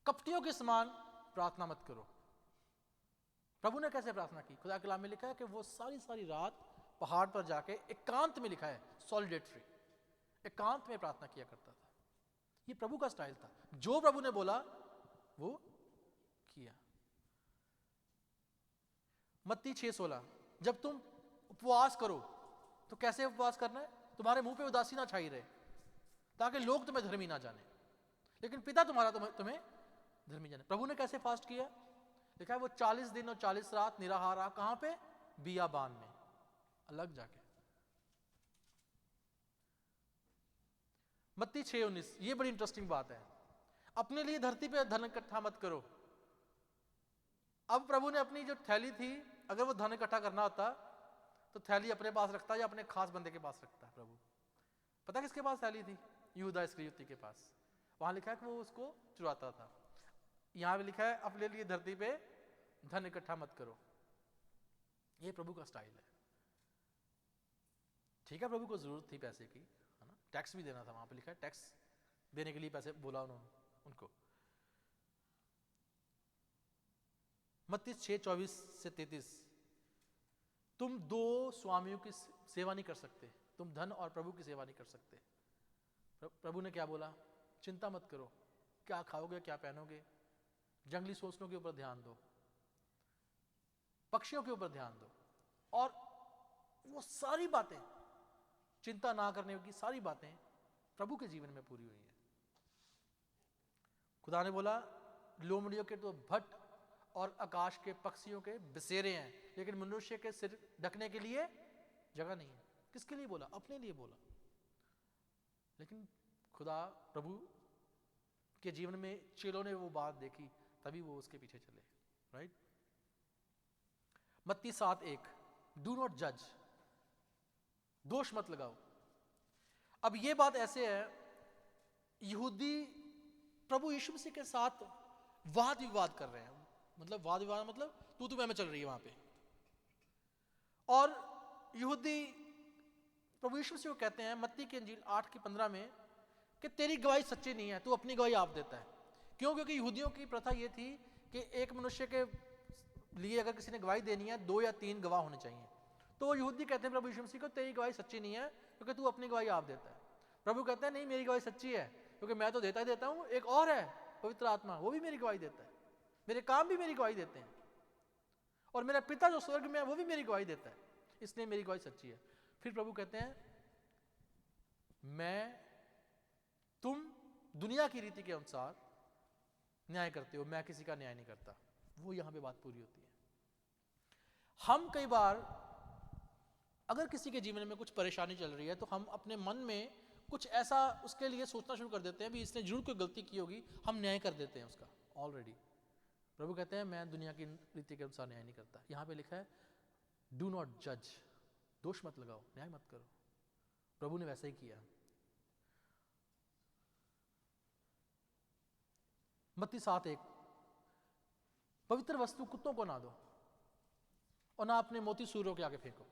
कपटियों के समान प्रार्थना मत करो। प्रभु ने कैसे प्रार्थना की? खुदा कलाम में लिखा है कि वो सारी रात पहाड़ पर जाके एकांत में, लिखा है सॉलिडेटरी, एकांत में प्रार्थना किया करता था। ये प्रभु का स्टाइल था, जो प्रभु ने बोला वो किया। मत्ती 6:16 जब तुम उपवास करो तो कैसे उपवास करना है? तुम्हारे मुंह पे उदासी ना छाई रहे ताकि लोग तुम्हें धर्मी ना जाने, लेकिन पिता तुम्हारा तुम्हें धर्मी जाने। प्रभु ने कैसे फास्ट किया? लिखा है वो 40 दिन और 40 रात निराहार रहा। कहां पे? बियाबान में, अलग जाके। मत्ती 6:19 ये बड़ी इंटरेस्टिंग बात है, अपने लिए धरती पे धन इकट्ठा मत करो। अब प्रभु ने अपनी जो थैली थी, अगर वो धन इकट्ठा करना होता तो थैली अपने पास रखता या अपने खास बंदे के पास रखता है। प्रभु पता किसके पास थैली थी? यहूदा इस्करियोती के पास। वहां लिखा है कि वो उसको चुराता था। यहां भी लिखा है अपने लिए धरती पे धन इकट्ठा मत करो। ये प्रभु का स्टाइल है। ठीक है, प्रभु को जरूरत थी पैसे की, है ना, टैक्स भी देना था। वहां पे लिखा है टैक्स देने के लिए पैसे बोला उन्होंने उनको। मत्ती 6:24 से 33 तुम 2 स्वामियों की सेवा नहीं कर सकते, तुम धन और प्रभु की सेवा नहीं कर सकते। प्रभु ने क्या बोला? चिंता मत करो, क्या खाओगे, क्या पहनोगे, जंगली सोचनों के ऊपर ध्यान दो, पक्षियों के ऊपर ध्यान दो। और वो सारी बातें, चिंता ना करने की सारी बातें प्रभु के जीवन में पूरी हुई है। खुदा ने बोला लोमड़ियों के तो भट्ट और आकाश के पक्षियों के बसेरे हैं, लेकिन मनुष्य के सिर ढकने के लिए जगह नहीं है। किसके लिए बोला? अपने लिए बोला। लेकिन खुदा प्रभु के जीवन में चेलों ने वो बात देखी, तभी वो उसके पीछे चले। राइट। मत्ती 7:1, डू नॉट जज, दोष मत लगाओ। अब ये बात ऐसे है, यहूदी प्रभु यीशु मसीह के साथ वाद विवाद कर रहे हैं। मतलब वाद विवाद मतलब तू मैं चल रही है वहां पे। और यहूदी प्रभु यीशु मसीह को कहते हैं मत्ती की इंजील 8:15 में कि तेरी गवाही सच्ची नहीं है, तू अपनी गवाही आप देता है। क्यों? क्योंकि यहूदियों की प्रथा ये थी कि एक मनुष्य के लिए अगर किसी ने गवाही देनी है 2 या 3 गवाह होने चाहिए। तो वो यहूदी कहते हैं प्रभु यीशु मसीह को तेरी गवाही सच्ची नहीं है क्योंकि तू अपनी गवाही आप देता है। प्रभु कहते हैं नहीं, मेरी गवाही सच्ची है क्योंकि मैं तो देता ही देता हूं, एक और है पवित्र आत्मा, वो भी मेरी गवाही देता है, मेरे काम भी मेरी गवाही देते हैं, और मेरा पिता जो स्वर्ग में है वो भी मेरी गवाही देता है, इसलिए मेरी गवाही सच्ची है। फिर प्रभु कहते हैं तुम दुनिया की रीति के अनुसार न्याय करते हो, मैं किसी का न्याय नहीं करता। वो यहां पे बात पूरी होती है। हम कई बार अगर किसी के जीवन में कुछ परेशानी चल रही है तो हम अपने मन में कुछ ऐसा उसके लिए सोचना शुरू कर देते हैं भी इसने जरूर कोई गलती की होगी, हम न्याय कर देते हैं उसका ऑलरेडी। प्रभु कहते हैं मैं दुनिया की रीति के अनुसार न्याय नहीं करता। यहां पे लिखा है डू नॉट जज, दोष मत लगाओ, न्याय मत करो। प्रभु ने वैसा ही किया। मत्ती 7:1, पवित्र वस्तु कुत्तों को ना दो और ना अपने मोती सूरों के आगे फेंको।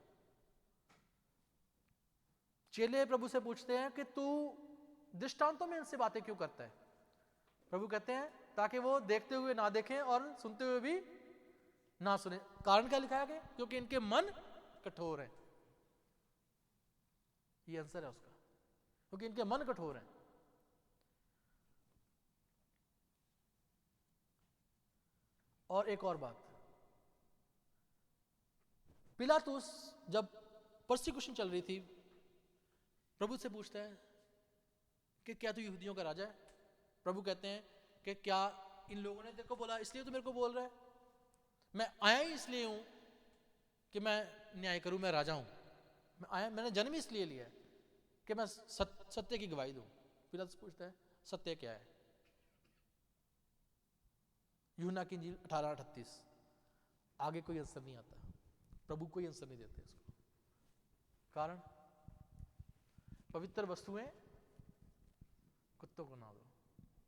चेले प्रभु से पूछते हैं कि तू दृष्टांतों में इनसे बातें क्यों करता है? प्रभु कहते हैं ताकि वो देखते हुए ना देखें और सुनते हुए भी ना सुने। कारण क्या लिखा है? क्योंकि इनके मन कठोर हैं। ये आंसर है उसका, क्योंकि इनके मन कठोर हैं। और एक और बात, पिलातुस जब परसिक्यूशन चल रही थी प्रभु से पूछता है कि क्या तू यहूदियों का राजा है? प्रभु कहते हैं कि क्या इन लोगों ने तेरे को बोला इसलिए तो मेरे को बोल रहा है? मैं आया ही इसलिए हूं कि मैं न्याय करूं, मैं राजा हूं। मैंने जन्म इसलिए लिया है कि मैं सत्य की गवाही दूं। पिलातुस पूछता है सत्य क्या है? यूहन्ना की इंजील 18:38। आगे कोई आंसर नहीं आता, प्रभु कोई आंसर नहीं देते इसको। कारण पवित्र वस्तुएं कुत्तों को ना दो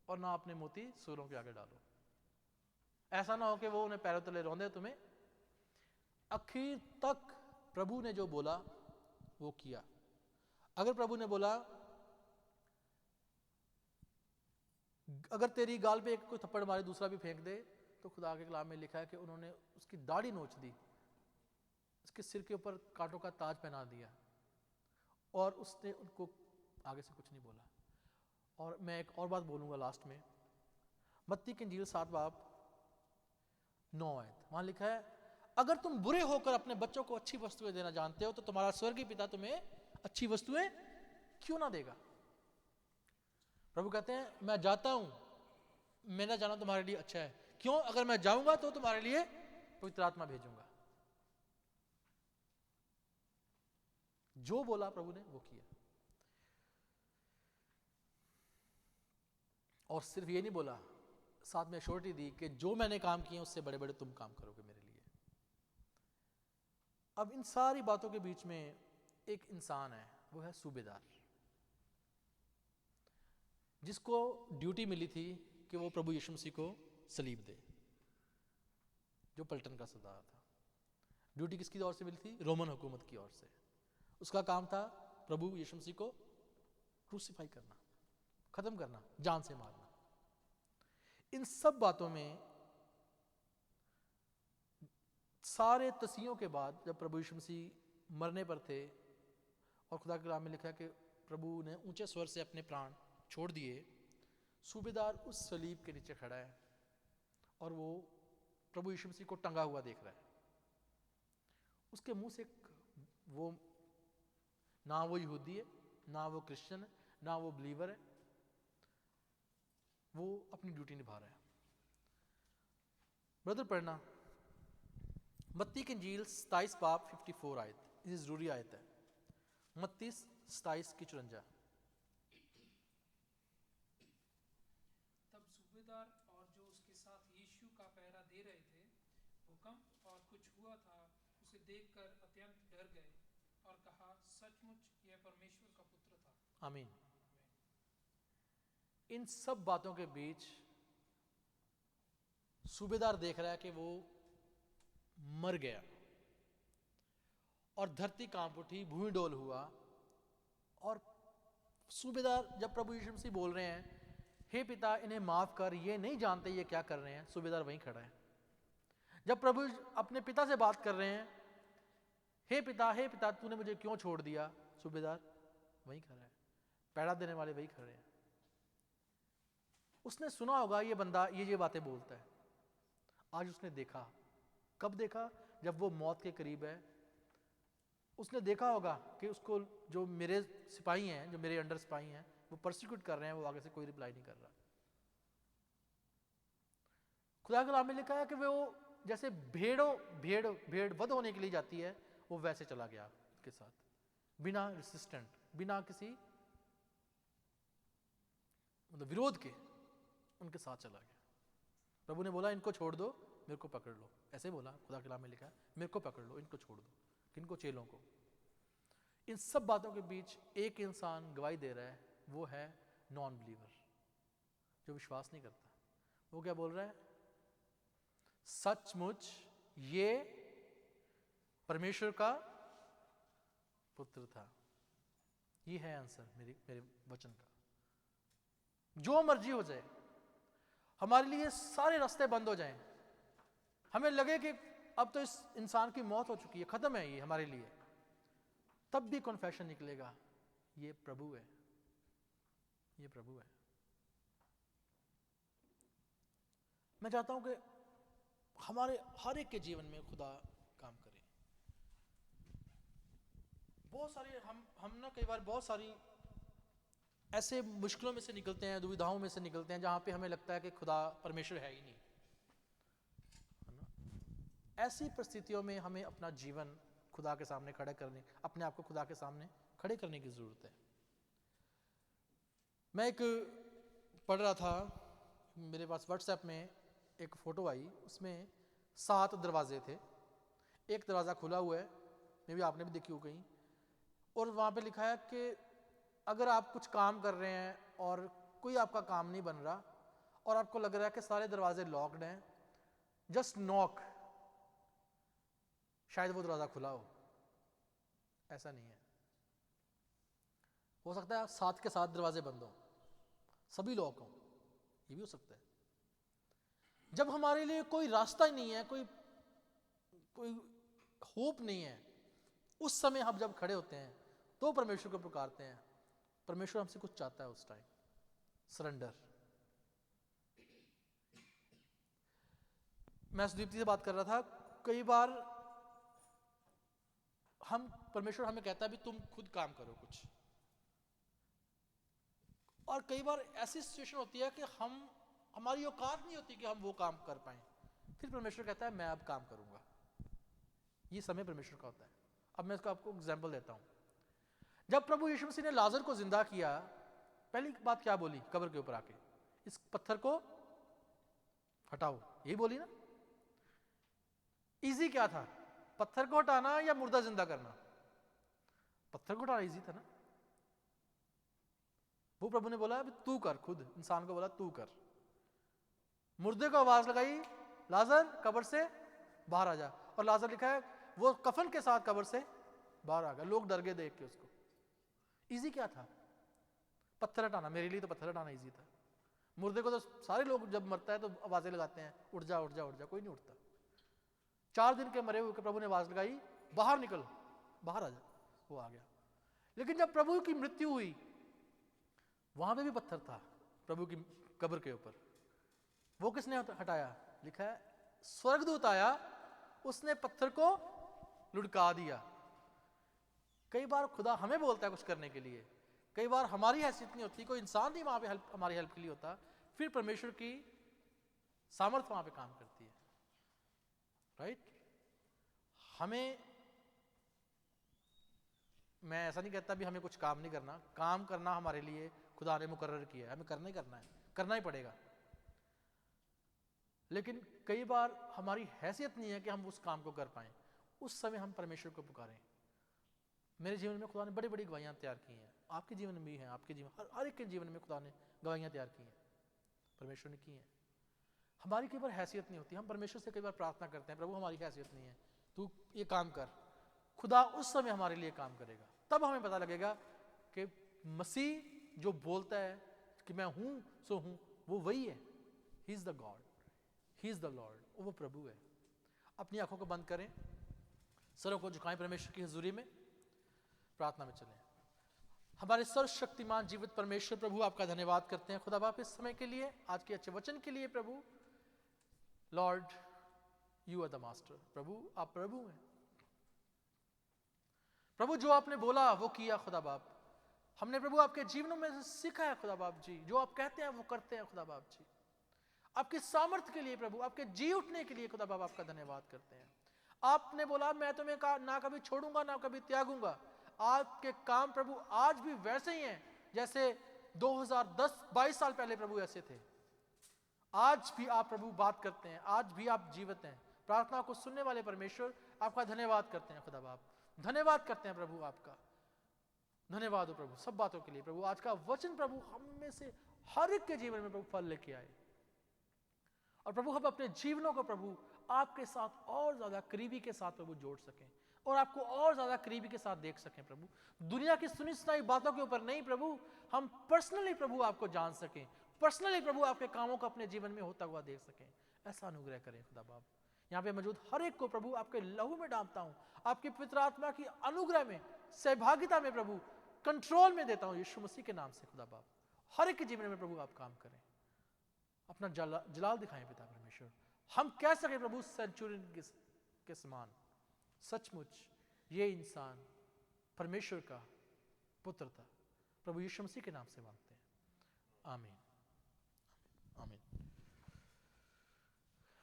और ना अपने मोती सूरों के आगे डालो। ऐसा ना हो कि वो उन्हें पैरों तले रौंदे तुम्हें। आखिर तक प्रभु ने जो बोला वो किया। अगर प्रभु ने बोला अगर तेरी गाल पे एक कोई थप्पड़ मारे दूसरा भी फेंक दे, तो खुदा के कलाम में लिखा है कि उन्होंने उसकी दाढ़ी नोच दी, उसके सिर के ऊपर कांटों का ताज पहना दिया और उसने उनको आगे से कुछ नहीं बोला। और मैं एक और बात बोलूंगा लास्ट में, मत्ती की इंजील 7:9, वहां लिखा है अगर तुम बुरे होकर अपने बच्चों को अच्छी वस्तुएं देना जानते हो तो तुम्हारा स्वर्गीय पिता तुम्हें अच्छी वस्तुएं क्यों ना देगा? प्रभु कहते हैं मैं जाता हूं, मेरा जाना तुम्हारे लिए अच्छा है। क्यों? अगर मैं जाऊंगा तो तुम्हारे लिए पवित्र आत्मा भेजूंगा। जो बोला प्रभु ने वो किया। और सिर्फ ये नहीं बोला, साथ में श्योरिटी दी कि जो मैंने काम किए उससे बड़े बड़े तुम काम करोगे मेरे लिए। अब इन सारी बातों के बीच में एक इंसान है, वो है सूबेदार, जिसको ड्यूटी मिली थी कि वो प्रभु यीशु मसीह को सलीब दे, जो पलटन का सरदार था। ड्यूटी किसकी ओर से मिली थी? रोमन हुकूमत की ओर से। उसका काम था प्रभु यीशु मसीह को क्रूसीफाई करना, खत्म करना, जान से मारना। इन सब बातों में सारे तसियों के बाद जब प्रभु यीशु मसीह मरने पर थे और खुदा के कलाम में लिखा है कि प्रभु ने ऊंचे स्वर से अपने प्राण छोड़ दिए, सूबेदार उस सलीब के नीचे खड़ा है और वो प्रभु यीशु मसीह को टंगा हुआ देख रहा है। उसके मुंह से वो ना वो यहूदी है, ना वो क्रिश्चियन है, ना वो बिलीवर है, वो अपनी ड्यूटी निभा रहा है। ब्रदर पढ़ना मत्ती की इंजील 27 बाब 54 आयत, ये जरूरी आयत है। मत्ती 27 की 54। तब सूबेदार और जो उसके साथ यीशु का पहरा दे रहे थे, भूकंप और कुछ हुआ था, उसे देखकर अत्यंत डर गए और कहा, सचमुच यह परमेश्वर का पुत्र था। आमीन। इन सब बातों के बीच सूबेदार देख रहा है कि वो मर गया और धरती कांप उठी, भूमि डोल हुआ। और सूबेदार जब प्रभु यीशु मसीह बोल रहे हैं, हे पिता इन्हें माफ कर, ये नहीं जानते ये क्या कर रहे हैं, सूबेदार वहीं खड़ा है। जब प्रभु अपने पिता से बात कर रहे हैं, हे पिता तूने मुझे क्यों छोड़ दिया, सूबेदार वहीं खड़ा है। पैड़ा देने वाले वही खड़े हैं। उसने सुना होगा ये बंदा ये बातें बोलता है। आज उसने देखा। कब देखा? जब वो मौत के करीब है। उसने देखा होगा कि उसको जो मेरे सिपाही हैं, जो मेरे अंडर सिपाही हैं, वो परसिक्यूट कर रहे हैं, वो आगे से कोई रिप्लाई नहीं कर रहा। खुदा के कलाम में लिखा है कि वो जैसे भेड़ वध होने के लिए जाती है, वो वैसे चला गया उसके साथ, बिना रेसिस्टेंट, बिना किसी मतलब विरोध के उनके साथ चला गया। प्रभु ने बोला इनको छोड़ दो, मेरे को पकड़ लो। ऐसे बोला, खुदा के कलाम में लिखा है, मेरे को पकड़ लो, इनको छोड़ दो। किनको? चेलों को। इन सब बातों के बीच एक इंसान गवाही दे रहा है, वो है नॉन बिलीवर, जो विश्वास नहीं करता। वो क्या बोल रहा है? सचमुच ये परमेश्वर का पुत्र था। ये है आंसर मेरे वचन का। जो मर्जी हो जाए, हमारे लिए सारे रास्ते बंद हो जाएं, हमें लगे कि अब तो इस इंसान की मौत हो चुकी है, खत्म है ये हमारे लिए, तब भी कन्फेशन निकलेगा, ये प्रभु है, ये प्रभु है। मैं चाहता हूं कि हमारे हर एक के जीवन में खुदा काम करे। बहुत सारे हम ना कई बार बहुत सारी ऐसे मुश्किलों में से निकलते हैं, दुविधाओं में से निकलते हैं, जहां पे हमें लगता है कि खुदा परमेश्वर है ही नहीं, है ना? ऐसी परिस्थितियों में हमें अपना जीवन खुदा के सामने खड़ा करने, अपने आप को खुदा के सामने खड़े करने की जरूरत है। मैं एक पढ़ रहा था, मेरे पास व्हाट्सएप में एक फोटो आई, उसमें 7 दरवाजे थे। एक दरवाज़ा खुला हुआ है, मे भी आपने भी देखी हो कहीं, और वहाँ पे लिखा है कि अगर आप कुछ काम कर रहे हैं और कोई आपका काम नहीं बन रहा और आपको लग रहा है कि सारे दरवाजे लॉक्ड हैं, जस्ट नॉक, शायद वो दरवाज़ा खुला हो। ऐसा नहीं है, हो सकता है 7 के 7 दरवाजे बंद हो, सभी लॉक हों, ये भी हो सकता है। जब हमारे लिए कोई रास्ता ही नहीं है, कोई होप नहीं है, उस समय हम जब खड़े होते हैं तो परमेश्वर को पुकारते हैं। परमेश्वर हमसे कुछ चाहता है उस टाइम, सरेंडर। मैं सुदीप्ति से बात कर रहा था, कई बार परमेश्वर हमें कहता है भी तुम खुद काम करो कुछ, और कई बार ऐसी सिचुएशन होती है कि हमारी औकात नहीं होती कि हम वो काम कर पाए, फिर परमेश्वर कहता है मैं अब काम करूंगा। ये समय परमेश्वर का होता है। अब मैं इसको आपको एग्जांपल देता हूं। जब प्रभु यीशु मसीह ने लाजर को जिंदा किया, पहली बात क्या बोली? कब्र के ऊपर आके इस पत्थर को हटाओ, यही बोली ना। इजी क्या था, पत्थर को हटाना या मुर्दा जिंदा करना? पत्थर को हटाना इजी था ना। वो प्रभु ने बोला तू कर, खुद इंसान को बोला तू कर। मुर्दे को आवाज लगाई, लाजर कब्र से बाहर आ जा, और लाजर लिखा है वो कफन के साथ कब्र से बाहर आ गया। लोग डर गए देख के उसको। इजी क्या था? पत्थर हटाना। मेरे लिए तो पत्थर हटाना इजी था। मुर्दे को तो सारे लोग जब मरता है तो आवाजें लगाते हैं, उठ जा उठ जा उठ जा, कोई नहीं उठता। 4 दिन के मरे हुए के प्रभु ने आवाज लगाई, बाहर निकल, बाहर आ जा, वो आ गया। लेकिन जब प्रभु की मृत्यु हुई, वहां पे भी पत्थर था प्रभु की कब्र के ऊपर। वो किसने हटाया? लिखा है स्वर्गदूत आया, उसने पत्थर को लुढ़का दिया। कई बार खुदा हमें बोलता है कुछ करने के लिए, कई बार हमारी हैसियत नहीं होती, कोई इंसान नहीं वहां पे हमारी हेल्प के लिए होता, फिर परमेश्वर की सामर्थ वहां पे काम करती है। राइट? हमें, मैं ऐसा नहीं कहता भी हमें कुछ काम नहीं करना, काम करना हमारे लिए खुदा ने मुकर्रर किया है, हमें करना ही करना है, करना ही पड़ेगा। लेकिन कई बार हमारी हैसियत नहीं है कि हम उस काम को कर पाएं। उस समय हम परमेश्वर को पुकारें। मेरे जीवन में खुदा ने बड़ी बड़ी गवाहियां तैयार की हैं, आपके जीवन में भी हैं, आपके जीवन, हर एक के जीवन में खुदा ने गवाहियां तैयार की हैं, परमेश्वर ने की हैं। हमारी कई बार हैसियत नहीं होती, हम परमेश्वर से कई बार प्रार्थना करते हैं, प्रभु हमारी हैसियत नहीं है, तू ये काम कर। खुदा उस समय हमारे लिए काम करेगा। तब हमें पता लगेगा कि मसीह जो बोलता है कि मैं हूं सो हूं, वो वही है। He is the God, he is the Lord, वो प्रभु है। अपनी आंखों को बंद करें, सरों को झुकाएं, परमेश्वर की हुजूरी में प्रार्थना में चलें। हमारे सर्वशक्तिमान जीवित परमेश्वर प्रभु, आपका धन्यवाद करते हैं खुदा बाप इस समय के लिए, आज के अच्छे वचन के लिए। प्रभु Lord, you are the master. प्रभु आप प्रभु हैं। प्रभु जो आपने बोला वो किया खुदा बाप। हमने प्रभु आपके जीवनों में से सीखा है खुदा बाप जी, जो आप कहते हैं वो करते हैं खुदा बाप जी। आपकी सामर्थ्य के लिए प्रभु, आपके जी उठने के लिए खुदा बाप आपका धन्यवाद करते हैं। आपने बोला मैं तुम्हें ना कभी छोड़ूंगा ना कभी त्यागूंगा। आपके काम प्रभु आज भी वैसे ही हैं जैसे 2010-22 साल पहले प्रभु ऐसे थे। आज भी आप प्रभु बात करते हैं, आज भी आप जीवित हैं। प्रार्थना को सुनने वाले परमेश्वर आपका धन्यवाद करते हैं खुदा बाप, धन्यवाद करते हैं प्रभु आपका। धन्यवाद हो प्रभु सब बातों के लिए। प्रभु आज का वचन प्रभु हम में से हर एक के जीवन में प्रभु फल लेके आए, और प्रभु हम अपने जीवनों को प्रभु आपके साथ और ज्यादा करीबी के साथ प्रभु जोड़ सकें, और आपको और ज्यादा करीबी के साथ देख सकें प्रभु। दुनिया की सुनी सुनाई बातों के ऊपर नहीं प्रभु, हम पर्सनली प्रभु आपको जान सकें, पर्सनली प्रभु आपके कामों को अपने जीवन में होता हुआ देख सकें। ऐसा अनुग्रह करें खुदा बाप। यहाँ पे मौजूद हर एक को प्रभु आपके लहू में डालता हूँ, आपकी पवित्र आत्मा की अनुग्रह में, सहभागिता में प्रभु कंट्रोल में देता हूँ यीशु मसीह के नाम से खुदा बाप। हर एक के जीवन में प्रभु आप काम करें, अपना जलाल दिखाएं पिता परमेश्वर। हम कह सके प्रभु सेंचुरियन के समान, सचमुच ये इंसान परमेश्वर का पुत्र था। प्रभु यीशु मसीह के नाम से मांगते हैं, आमीन आमीन।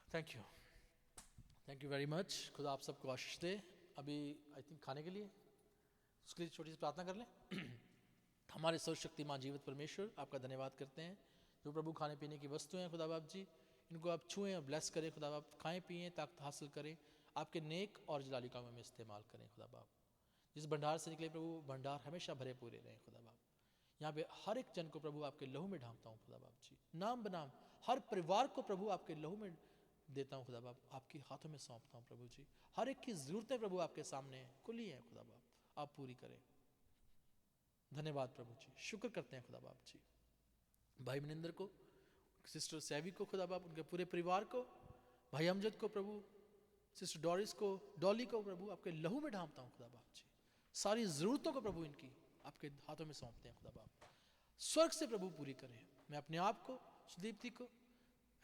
Thank you very much. खुदा आप सबको आशीष दे। अभी आई थिंक खाने के लिए, उसके लिए छोटी सी प्रार्थना कर लें। हमारे सर्वशक्तिमान जीवित परमेश्वर आपका धन्यवाद करते हैं, जो प्रभु खाने पीने की वस्तुएं हैं खुदा बाप जी, इनको आप छुएं और ब्लेस करें खुदा बाप। खाएं पिएं, ताकत हासिल करें, आपके नेक और जलाली कामों में इस्तेमाल करें खुदा बाप। जिस भंडार से निकले प्रभु, भंडार हमेशा भरे पूरे रहें खुदा बाप। यहाँ पे हर एक जन को प्रभु आपके लहू में ढांपता हूँ खुदा बाप जी, नाम बनाम हर परिवार को प्रभु आपके लहू में देता हूँ खुदा बाप, आपके हाथों में सौंपता हूँ प्रभु जी। हर एक की जरूरतें प्रभु आपके सामने खुली हैं खुदा बाप, आप पूरी करें। धन्यवाद प्रभु जी, शुक्र करते हैं खुदा बाप जी। भाई मनिंदर को, सिस्टर सैवी को खुदा बाप, उनके पूरे परिवार को, भाई अमजद को प्रभु, सिस्टर डॉरिस को, डॉली को प्रभु आपके लहू में ढांपता हूँ खुदा बाप जी। सारी जरूरतों को प्रभु इनकी आपके हाथों में सौंपते हैं खुदा बाप, स्वर्ग से प्रभु पूरी करें। मैं अपने आप को, सुदीप्ति को,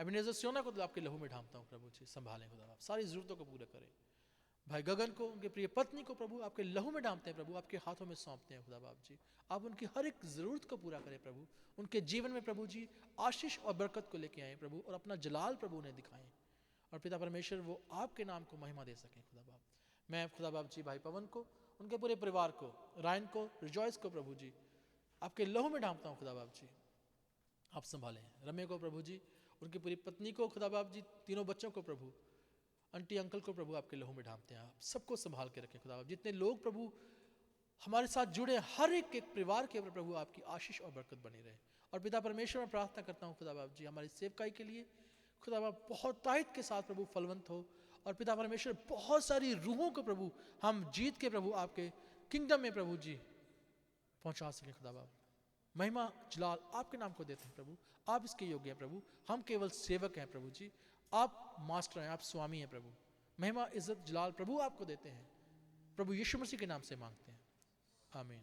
एबेनेज़र सियोना को आपके लहू में ढांपता हूँ प्रभु जी, संभालें खुदा बाप, सारी जरूरतों को पूरा करें। भाई गगन को, उनके प्रिय पत्नी को प्रभु आपके लहू में डालते हैं प्रभु, आपके हाथों में सौंपते हैं खुदा बाप जी। आप उनकी हर एक जरूरत को पूरा करें प्रभु, उनके जीवन में प्रभु जी आशीष और बरकत को लेके आए प्रभु, और अपना जलाल प्रभु उन्हें दिखाएं, और पिता परमेश्वर वो आपके नाम को महिमा दे सकें खुदा बाप। मैं खुदा बाप जी भाई पवन को, उनके पूरे परिवार को, रायन को, रिजॉइस को प्रभु जी आपके लहू में ढांपता हूँ खुदा बाप जी, आप संभालें। रम्य को प्रभु जी, उनकी पूरी पत्नी को खुदा बाप जी, तीनों बच्चों को प्रभु, आंटी अंकल को प्रभु आपके लहू में ढांपते हैं। आप सबको संभाल के रखें खुदा बाप। जितने लोग प्रभु हमारे साथ जुड़े, हर एक परिवार के ऊपर प्रभु आपकी आशीष और बरकत बनी रहे। और पिता परमेश्वर मैं प्रार्थना करता हूँ खुदा बाप जी, हमारी सेवकाई के लिए खुदा बाप बहुत ताकत के साथ प्रभु फलवंत हो, और पिता परमेश्वर बहुत सारी रूहों को प्रभु हम जीत के प्रभु आपके किंगडम में प्रभु जी पहुंचा सकें खुदा बाप। महिमा जलाल आपके नाम को देते हैं प्रभु, आप इसके योग्य हैं प्रभु, हम केवल सेवक हैं प्रभु जी, आप मास्टर हैं, आप स्वामी हैं प्रभु। महिमा इज्जत जलाल प्रभु आपको देते हैं प्रभु, यीशु मसीह के नाम से मांगते हैं, आमीन।